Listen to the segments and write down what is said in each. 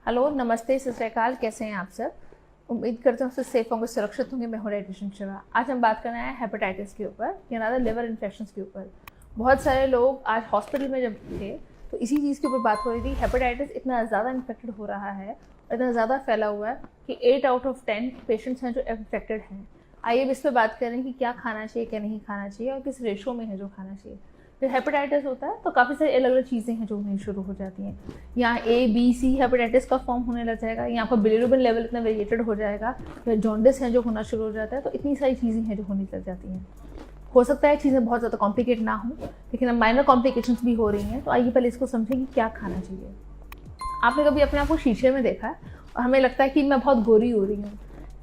Hello, नमस्ते, सत श्री अकाल। कैसे हैं आप सब? उम्मीद करते हैं उससे सेफ होंगे, सुरक्षित होंगे। मैं हूं डायटिशियन शिवा। आज हम बात करना है हेपेटाइटिस के ऊपर या ज़्यादा लिवर इन्फेक्शंस के ऊपर। बहुत सारे लोग आज हॉस्पिटल में जब थे तो इसी चीज़ के ऊपर बात हो रही थी। हेपेटाइटिस इतना ज़्यादा इन्फेक्टेड हो रहा है और इतना ज़्यादा फैला हुआ है कि 8 आउट ऑफ 10 पेशेंट्स हैं जो इन्फेक्टेड हैं। आइए अब इस पर बात करें कि क्या खाना चाहिए, क्या नहीं खाना चाहिए और किस रेशो में है जो खाना चाहिए। जब हेपेटाइटिस होता है तो काफ़ी सारी अलग अलग चीज़ें हैं जो होनी शुरू हो जाती हैं। यहाँ A, B, C हेपेटाइटिस का फॉर्म होने लग जाएगा, यहाँ पर बिलिरुबिन लेवल इतना वेरिएटेड हो जाएगा, या जॉन्डिस है जो होना शुरू हो जाता है। तो इतनी सारी चीज़ें हैं जो होने लग जाती हैं। हो सकता है चीज़ें बहुत ज़्यादा कॉम्प्लिकेट ना हो, लेकिन अब माइनर कॉम्प्लिकेशंस भी हो रही हैं। तो आइए पहले इसको समझें कि क्या खाना चाहिए। आपने कभी अपने आप को शीशे में देखा है और हमें लगता है कि मैं बहुत गोरी हो रही हूँ?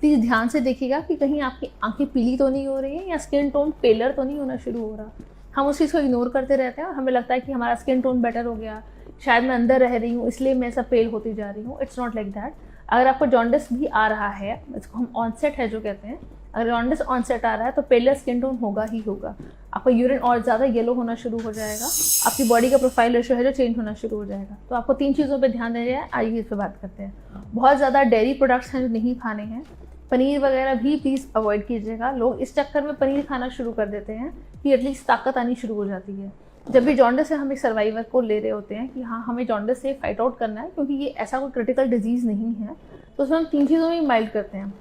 प्लीज़ ध्यान से देखिएगा कि कहीं आपकी आंखें पीली तो नहीं हो रही हैं या स्किन टोन पेलर तो नहीं होना शुरू हो रहा। हम उस चीज़ को इग्नोर करते रहते हैं और हमें लगता है कि हमारा स्किन टोन बेटर हो गया, शायद मैं अंदर रह रही हूँ इसलिए मैं ऐसा पेल होती जा रही हूँ। It's not like that. अगर आपको जॉन्डिस भी आ रहा है, इसको हम ऑनसेट है जो कहते हैं, अगर जॉन्डिस ऑनसेट आ रहा है तो पेलर स्किन टोन होगा ही होगा। आपका यूरिन और ज़्यादा येलो होना शुरू हो जाएगा, आपकी बॉडी का प्रोफाइल रेशो है जो चेंज होना शुरू हो जाएगा। तो आपको 3 चीज़ों पे ध्यान देना है। आइए इस पर बात करते हैं। बहुत ज़्यादा डेयरी प्रोडक्ट्स हैं जो नहीं खाने हैं। पनीर वगैरह भी प्लीज़ अवॉइड कीजिएगा। लोग इस चक्कर में पनीर खाना शुरू कर देते हैं कि एटलीस्ट ताकत आनी शुरू हो जाती है। जब भी जॉन्डिस से हम एक सर्वाइवर को ले रहे होते हैं कि हाँ हमें जॉन्डिस से फाइट आउट करना है, क्योंकि ये ऐसा कोई क्रिटिकल डिजीज़ नहीं है, तो उसमें हम 3 चीज़ों में माइल्ड करते हैं।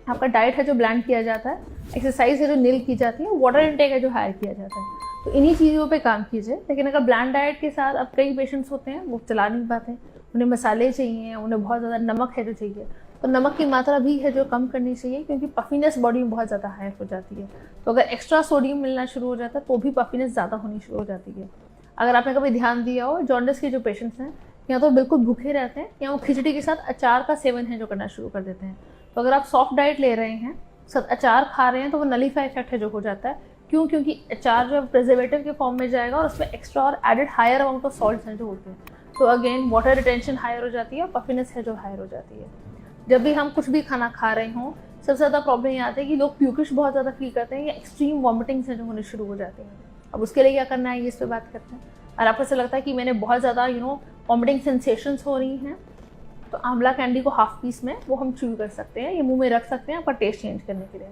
आपका डाइट है जो ब्लैंड किया जाता है, एक्सरसाइज है जो नील की जाती है, वाटर इनटेक है जो हाई किया जाता है। तो इन्हीं चीज़ों पे काम कीजिए। लेकिन अगर ब्लैंड डाइट के साथ अब कई पेशेंट्स होते हैं वो चला नहीं पाते, उन्हें मसाले चाहिए, उन्हें बहुत ज़्यादा नमक है जो चाहिए, तो नमक की मात्रा भी है जो कम करनी चाहिए, क्योंकि पफीनेस बॉडी में बहुत ज़्यादा हाई हो जाती है। तो अगर एक्स्ट्रा सोडियम मिलना शुरू हो जाता है तो भी पफीनेस ज़्यादा होनी शुरू हो जाती है। अगर आपने कभी ध्यान दिया हो, जॉन्डिस के जो पेशेंट्स हैं या तो बिल्कुल भूखे रहते हैं या वो खिचड़ी के साथ अचार का सेवन है जो करना शुरू कर देते हैं। तो अगर आप सॉफ्ट डाइट ले रहे हैं, साथ अचार खा रहे हैं, तो वो नलीफाई इफेक्ट है जो हो जाता है। क्यों? क्योंकि अचार जो है प्रिजर्वेटिव के फॉर्म में जाएगा और उसमें एक्स्ट्रा और added higher amount of salts हैं जो होते हैं। तो अगेन वाटर रिटेंशन हायर हो जाती है और पफीनेस है जो हायर हो जाती है। जब भी हम कुछ भी खाना खा रहे हों, सबसे ज़्यादा प्रॉब्लम ये आती है कि लोग प्यूकिश बहुत ज़्यादा फील करते हैं या एक्सट्रीम वॉमिटिंग्स हैं जो होने शुरू हो जाती हैं। अब उसके लिए क्या करना है, ये इस पर बात करते हैं। और आपको ऐसा लगता है कि मैंने बहुत ज़्यादा वॉमिटिंग सेंसेशंस हो रही हैं, तो आंवला कैंडी को हाफ पीस में वो हम च्यू कर सकते हैं, ये मुंह में रख सकते हैं आपका टेस्ट चेंज करने के लिए।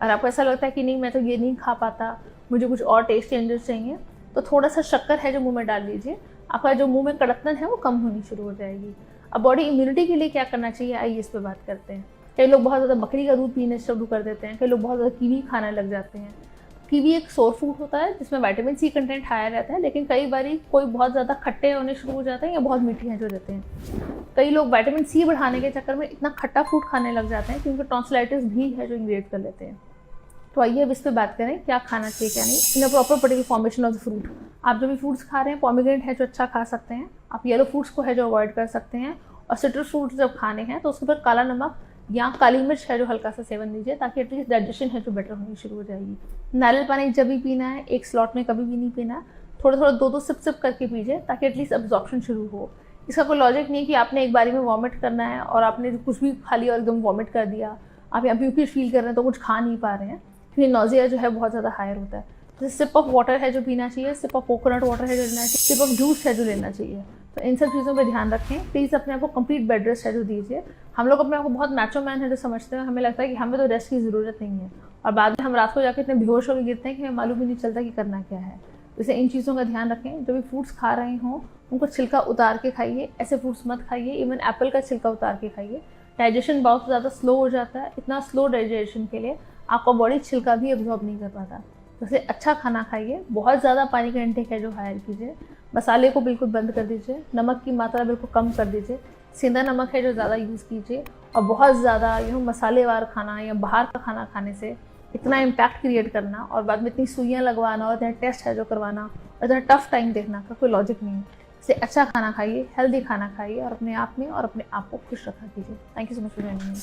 और आपको ऐसा लगता है कि नहीं मैं तो ये नहीं खा पाता, मुझे कुछ और टेस्ट चेंजेस चाहिए, तो थोड़ा सा शक्कर है जो मुंह में डाल लीजिए। आपका जो मुंह में कड़कपन है वो कम होनी शुरू हो जाएगी। अब बॉडी इम्यूनिटी के लिए क्या करना चाहिए, आइए इस पर बात करते हैं। कई लोग बहुत ज़्यादा बकरी का दूध पीने शुरू कर देते हैं, कई लोग बहुत ज़्यादा कीवी खाने लग जाते हैं। कीवी एक सोर फूड होता है जिसमें विटामिन सी कंटेंट हायर रहता है, लेकिन कई बार कोई बहुत ज़्यादा खट्टे होने शुरू हो जाते हैं या बहुत मीठे हैं जो रहते हैं। कई लोग विटामिन सी बढ़ाने के चक्कर में इतना खट्टा फूड खाने लग जाते हैं क्योंकि टॉन्सिलाइटिस भी है जो इन्वेट कर लेते हैं। तो आइए अब इस पर बात करें क्या खाना चाहिए क्या नहीं। In a proper particular formation of the fruit. आप जो भी फ्रूट्स खा रहे हैं, पॉमीग्रेनेट है जो अच्छा खा सकते हैं, आप येलो फ्रूट्स को है जो अवॉइड कर सकते हैं, और सिट्रस फ्रूट्स जब खाने हैं तो उसके ऊपर काला नमक या काली मिर्च है जो हल्का सा सेवन लीजिए, ताकि एटलीस्ट डाइजेशन है जो बेटर होनी शुरू हो जाएगी। नारियल पानी जब भी पीना है, एक स्लॉट में कभी भी नहीं पीना, थोड़ा थोड़ा 2-2 सिप करके पीजिए ताकि एटलीस्ट एब्जॉर्प्शन शुरू हो। इसका कोई लॉजिक नहीं है कि आपने एक बारी में वॉमिट करना है और आपने कुछ भी खा लिया और एकदम वॉमिट कर दिया। आप यहाँ प्यूकिश फील कर रहे हैं तो कुछ खा नहीं पा रहे हैं, क्योंकि नॉजिया जो है बहुत ज़्यादा हायर होता है। जैसे सिप ऑफ वाटर है जो पीना चाहिए, सिप ऑफ कोकोनट वाटर है जो लेना चाहिए, सिप ऑफ जूस है जो लेना चाहिए। तो इन सब चीज़ों पे ध्यान रखें। प्लीज़ अपने आप को कंप्लीट बेड रेस्ट है जो दीजिए। हम लोग अपने आप को बहुत मैचो मैन है जो समझते हैं, हमें लगता है कि हमें तो रेस्ट की ज़रूरत नहीं है, और बाद में हम रात को जाकर इतने बेहोश होकर गिरते हैं कि हमें मालूम ही नहीं चलता कि करना क्या है। जैसे इन चीज़ों का ध्यान रखें। जो भी फ्रूट्स खा रहे हों उनको छिलका उतार के खाइए, ऐसे फ्रूट्स मत खाइए। इवन एप्पल का छिलका उतार के खाइए। डाइजेशन बहुत ज़्यादा स्लो हो जाता है, इतना स्लो डाइजेशन के लिए आपका बॉडी छिलका भी एब्जॉर्ब नहीं कर पाता। जैसे अच्छा खाना खाइए, बहुत ज़्यादा पानी का इंटेक है जो हायर कीजिए, मसाले को बिल्कुल बंद कर दीजिए, नमक की मात्रा बिल्कुल कम कर दीजिए, सेंधा नमक है जो ज़्यादा यूज़ कीजिए, और बहुत ज़्यादा मसालेवार खाना या बाहर का खाना खाने से इतना इम्पैक्ट क्रिएट करना और बाद में इतनी सुइयाँ लगवाना और इतना टेस्ट है जो करवाना और इतना टफ टाइम देखना का कोई लॉजिक नहीं है। इससे अच्छा खाना खाइए, हेल्दी खाना खाइए और अपने आप में और अपने आप को खुश रखा कीजिए। Thank you so much for joining me.